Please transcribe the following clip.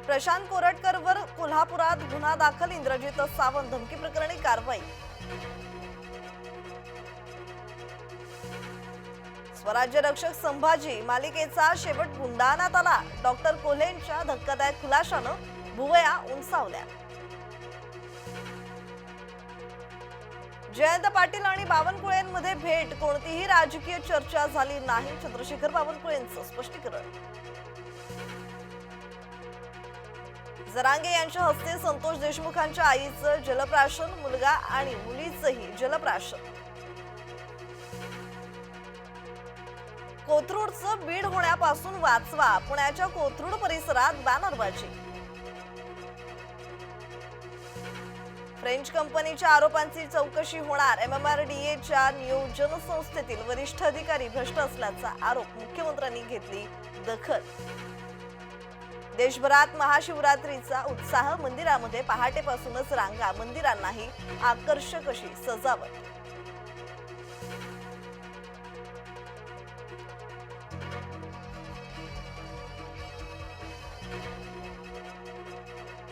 प्रशांत कोरटकरवर कोल्हापुरात गुन्हा दाखल, इंद्रजित सावंत धमकी प्रकरणी कारवाई। स्वराज्य रक्षक संभाजी मालिकेचा शेवट गुंडाळण्यात आला। डॉक्टर कोल्हेंच्या धक्कादायक खुलाशानं भुवया उंचावल्या। जयंत पाटील आणि बावनकुळेंमध्ये भेट, कोणतीही राजकीय चर्चा झाली नाही, चंद्रशेखर बावनकुळेंचं स्पष्टीकरण। जरांगे यांच्या हस्ते संतोष देशमुखांच्या आईचं जलप्राशन, मुलगा आणि मुलीचंही जलप्राशन। कोथरूडचं बीड होण्यापासून वाचवा, पुण्याच्या कोथरूड परिसरात बॅनरबाजी। फ्रेंच कंपनीच्या आरोपांची चौकशी होणार, MMRDAच्या नियोजन संस्थेतील वरिष्ठ अधिकारी भ्रष्ट असल्याचा आरोप, मुख्यमंत्र्यांनी घेतली दखल। देशभरात महाशिवरात्रीचा उत्साह, मंदिरामध्ये पहाटेपासूनच रांगा, मंदिरांनाही आकर्षक अशी सजावट।